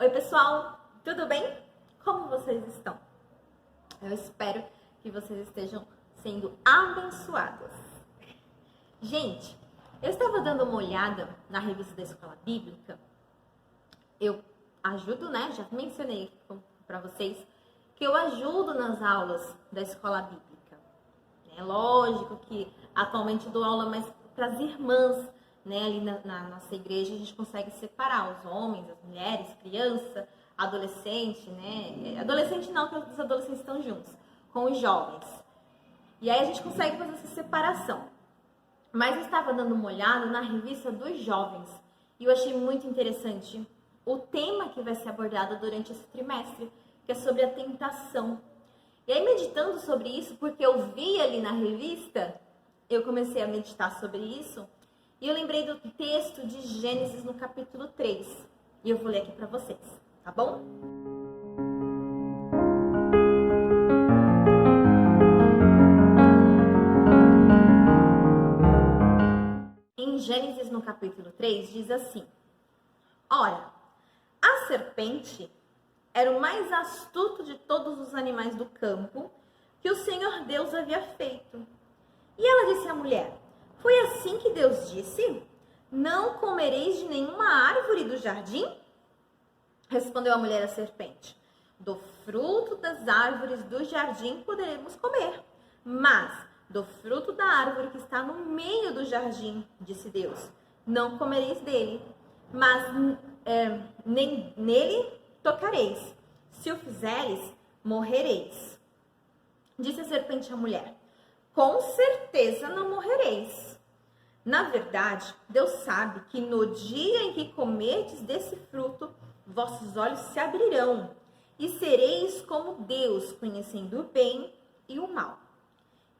Oi pessoal, tudo bem? Como vocês estão? Eu espero que vocês estejam sendo abençoados. Gente, eu estava dando uma olhada na revista da Escola Bíblica. Eu ajudo, né? Já mencionei para vocês que eu ajudo nas aulas da Escola Bíblica. É lógico que atualmente eu dou aula mais para as irmãs, né? Ali na nossa igreja a gente consegue separar os homens, as mulheres, criança, adolescente, né? Adolescente não, porque os adolescentes estão juntos, com os jovens. E aí a gente consegue fazer essa separação. Mas eu estava dando uma olhada na revista dos jovens e eu achei muito interessante o tema que vai ser abordado durante esse trimestre, que é sobre a tentação. E aí, meditando sobre isso, porque eu vi ali na revista, eu comecei a meditar sobre isso, e eu lembrei do texto de Gênesis no capítulo 3. E eu vou ler aqui para vocês, tá bom? Em Gênesis no capítulo 3 diz assim: Ora, a serpente era o mais astuto de todos os animais do campo que o Senhor Deus havia feito. E ela disse à mulher: Foi assim que Deus disse? Não comereis de nenhuma árvore do jardim? Respondeu a mulher à serpente: Do fruto das árvores do jardim poderemos comer, mas do fruto da árvore que está no meio do jardim, disse Deus, não comereis dele, mas nem nele tocareis. Se o fizeres, morrereis. Disse a serpente à mulher: Com certeza não morrereis. Na verdade, Deus sabe que no dia em que comerdes desse fruto, vossos olhos se abrirão e sereis como Deus, conhecendo o bem e o mal.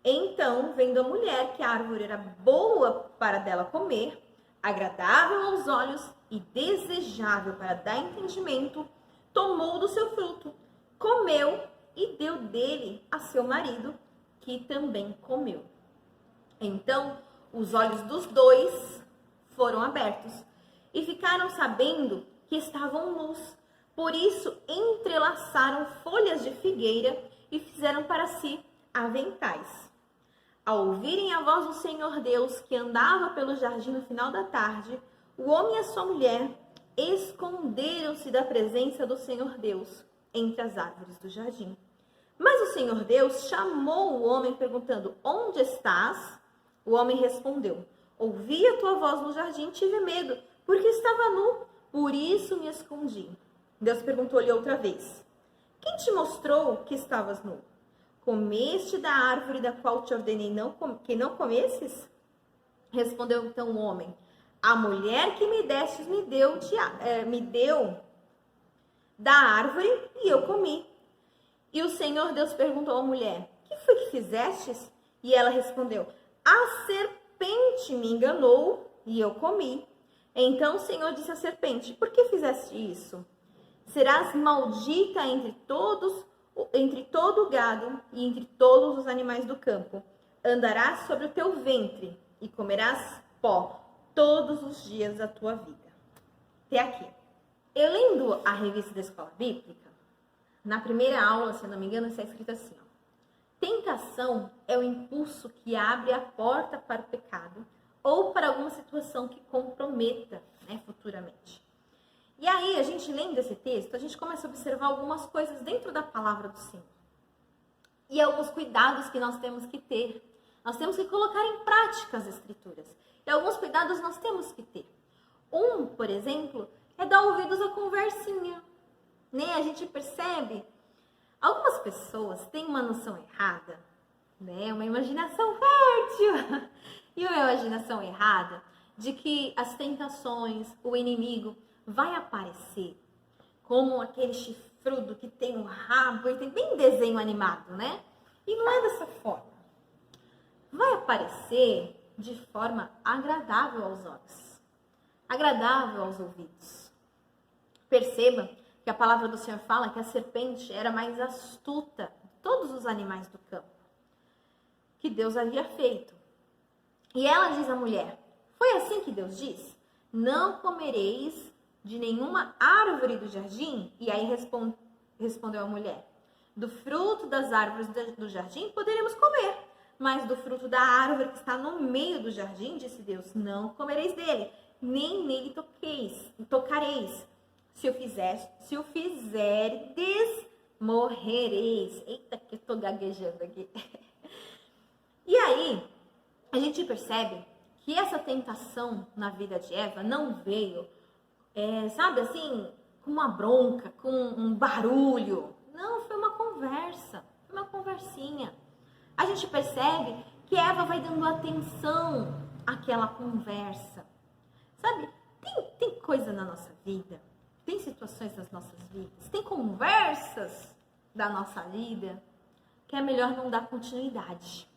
Então, vendo a mulher que a árvore era boa para dela comer, agradável aos olhos e desejável para dar entendimento, tomou do seu fruto, comeu e deu dele a seu marido, que também comeu. Então, os olhos dos dois foram abertos e ficaram sabendo que estavam nus. Por isso, entrelaçaram folhas de figueira e fizeram para si aventais. Ao ouvirem a voz do Senhor Deus, que andava pelo jardim no final da tarde, o homem e a sua mulher esconderam-se da presença do Senhor Deus entre as árvores do jardim. Mas o Senhor Deus chamou o homem perguntando: Onde estás? O homem respondeu: Ouvi a tua voz no jardim e tive medo, porque estava nu, por isso me escondi. Deus perguntou-lhe outra vez: Quem te mostrou que estavas nu? Comeste da árvore da qual te ordenei que não comesses? Respondeu então o homem: A mulher que me destes me deu da árvore e eu comi. E o Senhor Deus perguntou à mulher: Que foi que fizestes? E ela respondeu: A serpente me enganou e eu comi. Então o Senhor disse à serpente: Por que fizeste isso? Serás maldita entre todo o gado e entre todos os animais do campo. Andarás sobre o teu ventre e comerás pó todos os dias da tua vida. Até aqui. Eu lendo a revista da Escola Bíblica, na primeira aula, se eu não me engano, está escrito assim: Tentação é o impulso que abre a porta para o pecado ou para alguma situação que comprometa, né, futuramente. E aí, a gente lendo esse texto, a gente começa a observar algumas coisas dentro da palavra do Senhor. E alguns cuidados que nós temos que ter. Nós temos que colocar em prática as Escrituras. E alguns cuidados nós temos que ter. Por exemplo, é dar ouvidos à conversinha. Né? A gente percebe, algumas pessoas têm uma noção errada, né? Uma imaginação fértil e uma imaginação errada de que as tentações, o inimigo, vai aparecer como aquele chifrudo que tem um rabo, e tem bem desenho animado, né? E não é dessa forma. Vai aparecer de forma agradável aos olhos, agradável aos ouvidos. Perceba que a palavra do Senhor fala que a serpente era mais astuta de todos os animais do campo que Deus havia feito. E ela diz à mulher: Foi assim que Deus disse? Não comereis de nenhuma árvore do jardim? E aí respondeu a mulher: do fruto das árvores do jardim poderemos comer, mas do fruto da árvore que está no meio do jardim, disse Deus, não comereis dele, nem nele tocareis. Se o fizerdes, morrereis. Eita, que eu tô gaguejando aqui. E aí, a gente percebe que essa tentação na vida de Eva não veio, sabe assim, com uma bronca, com um barulho. Não, foi uma conversa, foi uma conversinha. A gente percebe que Eva vai dando atenção àquela conversa. Sabe, tem coisa na nossa vida, tem situações nas nossas vidas, tem conversas da nossa vida que é melhor não dar continuidade.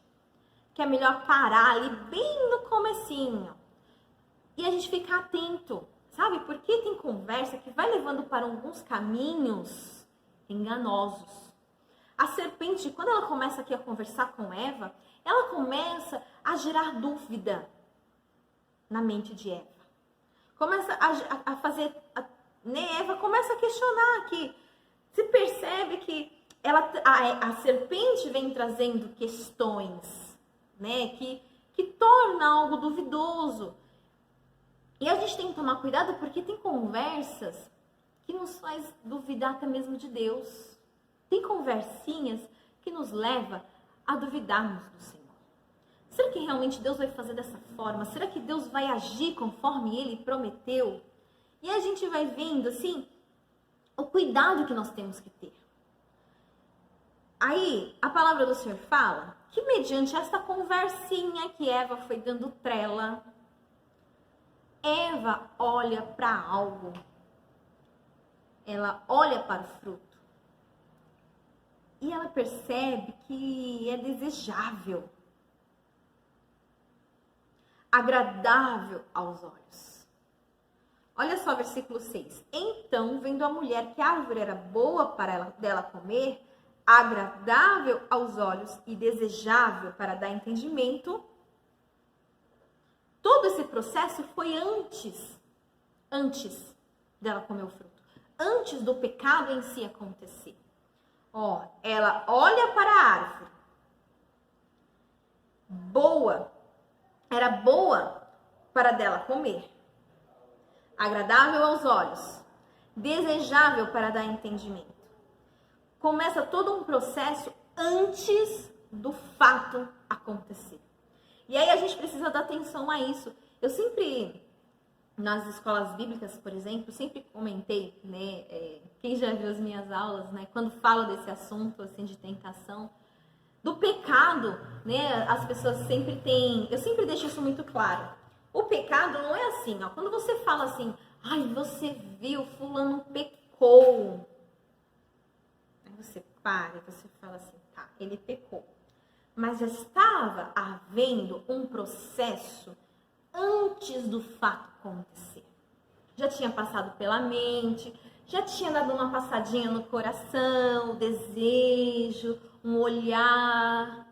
Que é melhor parar ali bem no comecinho. E a gente ficar atento, sabe? Porque tem conversa que vai levando para alguns caminhos enganosos. A serpente, quando ela começa aqui a conversar com Eva, ela começa a gerar dúvida na mente de Eva. Começa a fazer, Eva começa a questionar aqui. Se percebe que a serpente vem trazendo questões, né, que torna algo duvidoso. E a gente tem que tomar cuidado porque tem conversas que nos faz duvidar até mesmo de Deus. Tem conversinhas que nos leva a duvidarmos do Senhor. Será que realmente Deus vai fazer dessa forma? Será que Deus vai agir conforme Ele prometeu? E a gente vai vendo, assim, o cuidado que nós temos que ter. Aí, a palavra do Senhor fala que mediante essa conversinha que Eva foi dando trela, Eva olha para algo. Ela olha para o fruto. E ela percebe que é desejável, agradável aos olhos. Olha só o versículo 6. Então, vendo a mulher que a árvore era boa para dela comer, agradável aos olhos e desejável para dar entendimento, todo esse processo foi antes dela comer o fruto, antes do pecado em si acontecer. Ó, ela olha para a árvore, era boa para dela comer, agradável aos olhos, desejável para dar entendimento. Começa todo um processo antes do fato acontecer. E aí a gente precisa dar atenção a isso. Eu sempre, nas escolas bíblicas, por exemplo, sempre comentei, né, quem já viu as minhas aulas, né, quando falo desse assunto, assim, de tentação, do pecado, né, as pessoas sempre têm, eu sempre deixo isso muito claro. O pecado não é assim, ó, quando você fala assim, ai, você viu, fulano pecou. Você para e você fala assim, tá, ele pecou. Mas já estava havendo um processo antes do fato acontecer. Já tinha passado pela mente, já tinha dado uma passadinha no coração, o desejo, um olhar.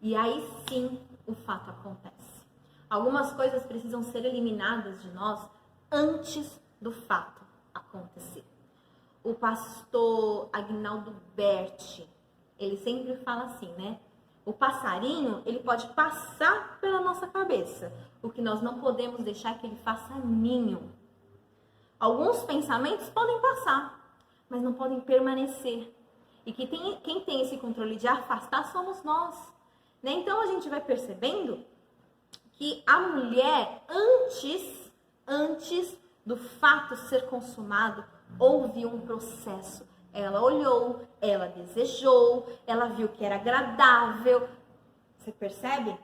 E aí sim o fato acontece. Algumas coisas precisam ser eliminadas de nós antes do fato acontecer. O pastor Agnaldo Berti, ele sempre fala assim, né? O passarinho, ele pode passar pela nossa cabeça. O que nós não podemos deixar é que ele faça ninho. Alguns pensamentos podem passar, mas não podem permanecer. E quem tem esse controle de afastar somos nós. Né? Então, a gente vai percebendo que a mulher, antes do fato ser consumado, houve um processo. Ela olhou, ela desejou, ela viu que era agradável. Você percebe?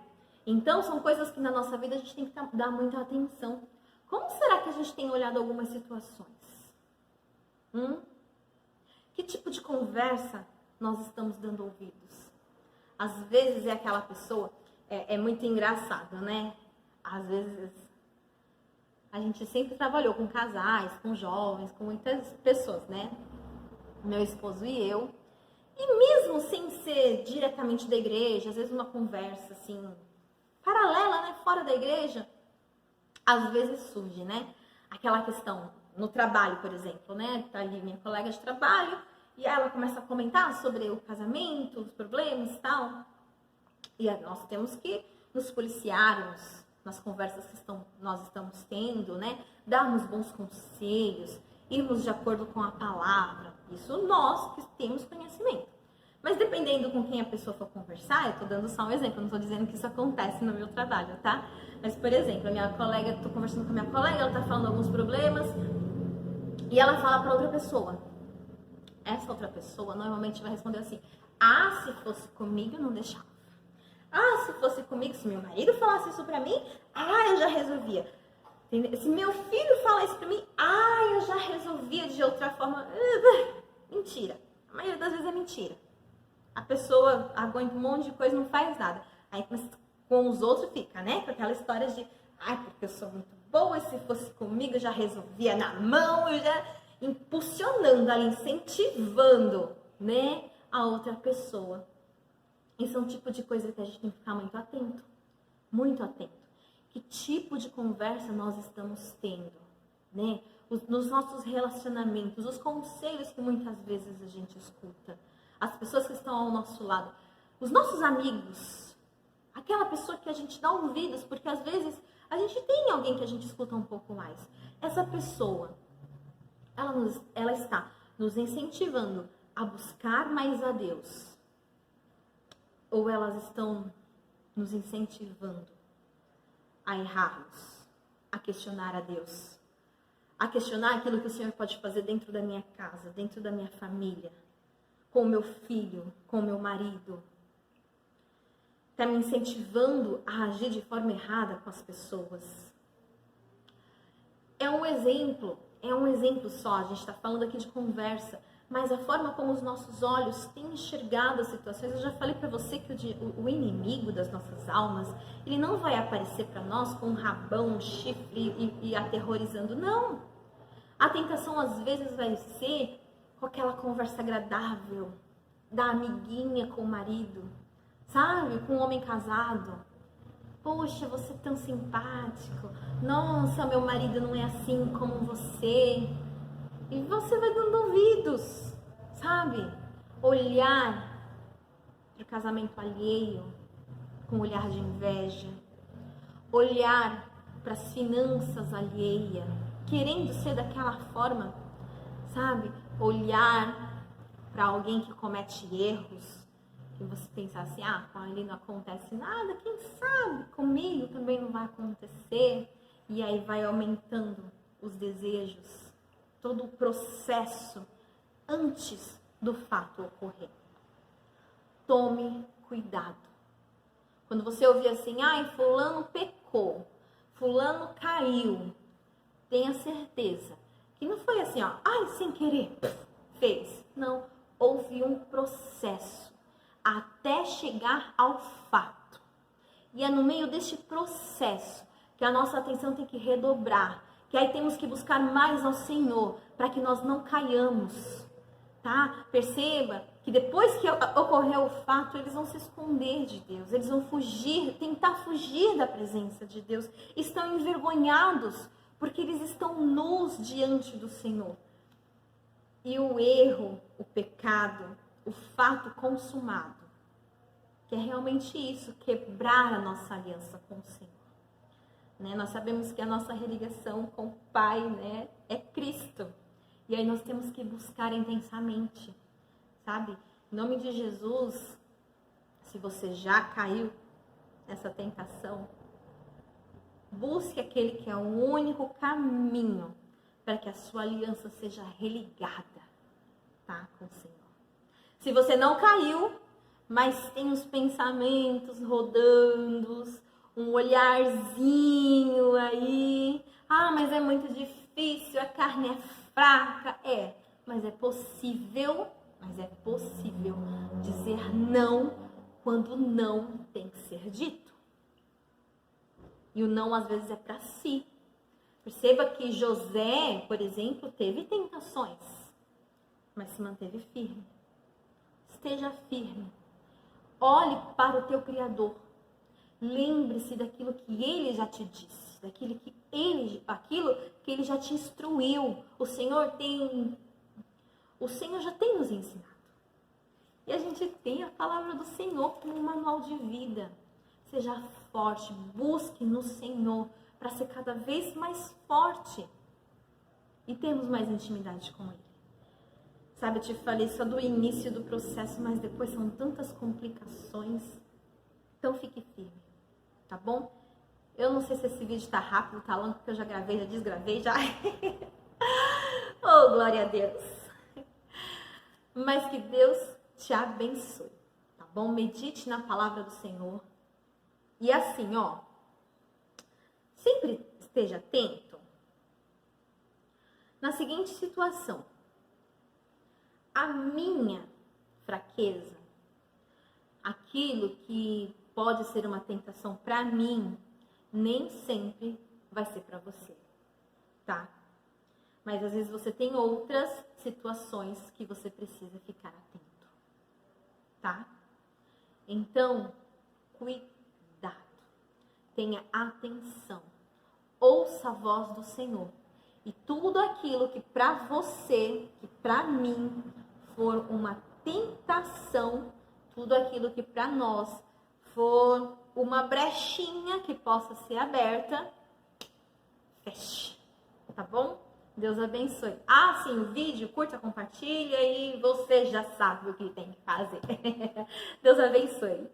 Então, são coisas que na nossa vida a gente tem que dar muita atenção. Como será que a gente tem olhado algumas situações? Que tipo de conversa nós estamos dando ouvidos? Às vezes é aquela pessoa, é muito engraçado, né? Às vezes a gente sempre trabalhou com casais, com jovens, com muitas pessoas, né? Meu esposo e eu. E mesmo sem ser diretamente da igreja, às vezes uma conversa assim, paralela, né? Fora da igreja, às vezes surge, né? Aquela questão, no trabalho, por exemplo, né? Tá ali minha colega de trabalho e ela começa a comentar sobre o casamento, os problemas e tal. E nós temos que nos policiarmos nas conversas que nós estamos tendo, né? Darmos bons conselhos, irmos de acordo com a palavra. Isso nós que temos conhecimento. Mas dependendo com quem a pessoa for conversar, eu tô dando só um exemplo, não tô dizendo que isso acontece no meu trabalho, tá? Mas, por exemplo, a minha colega, tô conversando com a minha colega, ela tá falando alguns problemas e ela fala para outra pessoa. Essa outra pessoa normalmente vai responder assim: ah, se fosse comigo, eu não deixava. Ah, se fosse comigo, se meu marido falasse isso pra mim, ah, eu já resolvia. Entendeu? Se meu filho falar isso pra mim, ah, eu já resolvia de outra forma. Mentira. A maioria das vezes é mentira. A pessoa aguenta um monte de coisa e não faz nada. Aí com os outros fica, né? Com aquela história de, ai, porque eu sou muito boa, se fosse comigo eu já resolvia na mão, eu já impulsionando ali, incentivando, né, a outra pessoa. Isso é um tipo de coisa que a gente tem que ficar muito atento. Muito atento. Que tipo de conversa nós estamos tendo, né? Nos nossos relacionamentos, os conselhos que muitas vezes a gente escuta. As pessoas que estão ao nosso lado, os nossos amigos, aquela pessoa que a gente dá ouvidos, porque às vezes a gente tem alguém que a gente escuta um pouco mais. Essa pessoa, ela está nos incentivando a buscar mais a Deus, ou elas estão nos incentivando a errarmos, a questionar a Deus, a questionar aquilo que o Senhor pode fazer dentro da minha casa, dentro da minha família, com o meu filho, com o meu marido. Está me incentivando a agir de forma errada com as pessoas. É um exemplo só, a gente está falando aqui de conversa, mas a forma como os nossos olhos têm enxergado as situações, eu já falei para você que o inimigo das nossas almas, ele não vai aparecer para nós com um rabão, um chifre e aterrorizando, não. A tentação às vezes vai ser com aquela conversa agradável da amiguinha com o marido, sabe? Com o homem casado. Poxa, você é tão simpático. Nossa, meu marido não é assim como você. E você vai dando ouvidos, sabe? Olhar para o casamento alheio com olhar de inveja. Olhar para as finanças alheias, querendo ser daquela forma, sabe? Olhar para alguém que comete erros e você pensar assim, ah, com ele não acontece nada, quem sabe comigo também não vai acontecer. E aí vai aumentando os desejos, todo o processo antes do fato ocorrer. Tome cuidado. Quando você ouvir assim, ai, fulano pecou, fulano caiu, tenha certeza que não foi assim, ó, ai, sem querer, fez. Não, houve um processo até chegar ao fato. E é no meio deste processo que a nossa atenção tem que redobrar, que aí temos que buscar mais ao Senhor, para que nós não caiamos, tá? Perceba que depois que ocorreu o fato, eles vão se esconder de Deus, eles vão fugir, tentar fugir da presença de Deus, estão envergonhados, porque eles estão nus diante do Senhor. E o erro, o pecado, o fato consumado, que é realmente isso, quebrar a nossa aliança com o Senhor. Né? Nós sabemos que a nossa religação com o Pai, né, é Cristo. E aí nós temos que buscar intensamente, sabe? Em nome de Jesus, se você já caiu nessa tentação, busque aquele que é o único caminho para que a sua aliança seja religada, tá, com o Senhor. Se você não caiu, mas tem os pensamentos rodando, um olharzinho aí, ah, mas é muito difícil, a carne é fraca, mas é possível dizer não quando não tem que ser dito. E o não às vezes é para si. Perceba que José, por exemplo, teve tentações, mas se manteve firme. Esteja firme. Olhe para o teu Criador. Lembre-se daquilo que Ele já te disse. passo, aquilo que ele já te instruiu. O Senhor já tem nos ensinado. E a gente tem a palavra do Senhor como um manual de vida. Seja forte, busque no Senhor para ser cada vez mais forte e termos mais intimidade com Ele. Sabe, eu te falei só do início do processo, mas depois são tantas complicações. Então fique firme, tá bom? Eu não sei se esse vídeo tá rápido, tá longo, porque eu já gravei, já desgravei, já. Oh, glória a Deus. Mas que Deus te abençoe, tá bom? Medite na palavra do Senhor. E assim, ó, sempre esteja atento na seguinte situação. A minha fraqueza, aquilo que pode ser uma tentação para mim, nem sempre vai ser para você, tá? Mas às vezes você tem outras situações que você precisa ficar atento, tá? Então, cuidado, tenha atenção, ouça a voz do Senhor. E tudo aquilo que para você, que para mim, for uma tentação, tudo aquilo que para nós for uma brechinha que possa ser aberta, feche, tá bom? Deus abençoe. Ah, sim, o vídeo, curta, compartilha e você já sabe o que tem que fazer. Deus abençoe.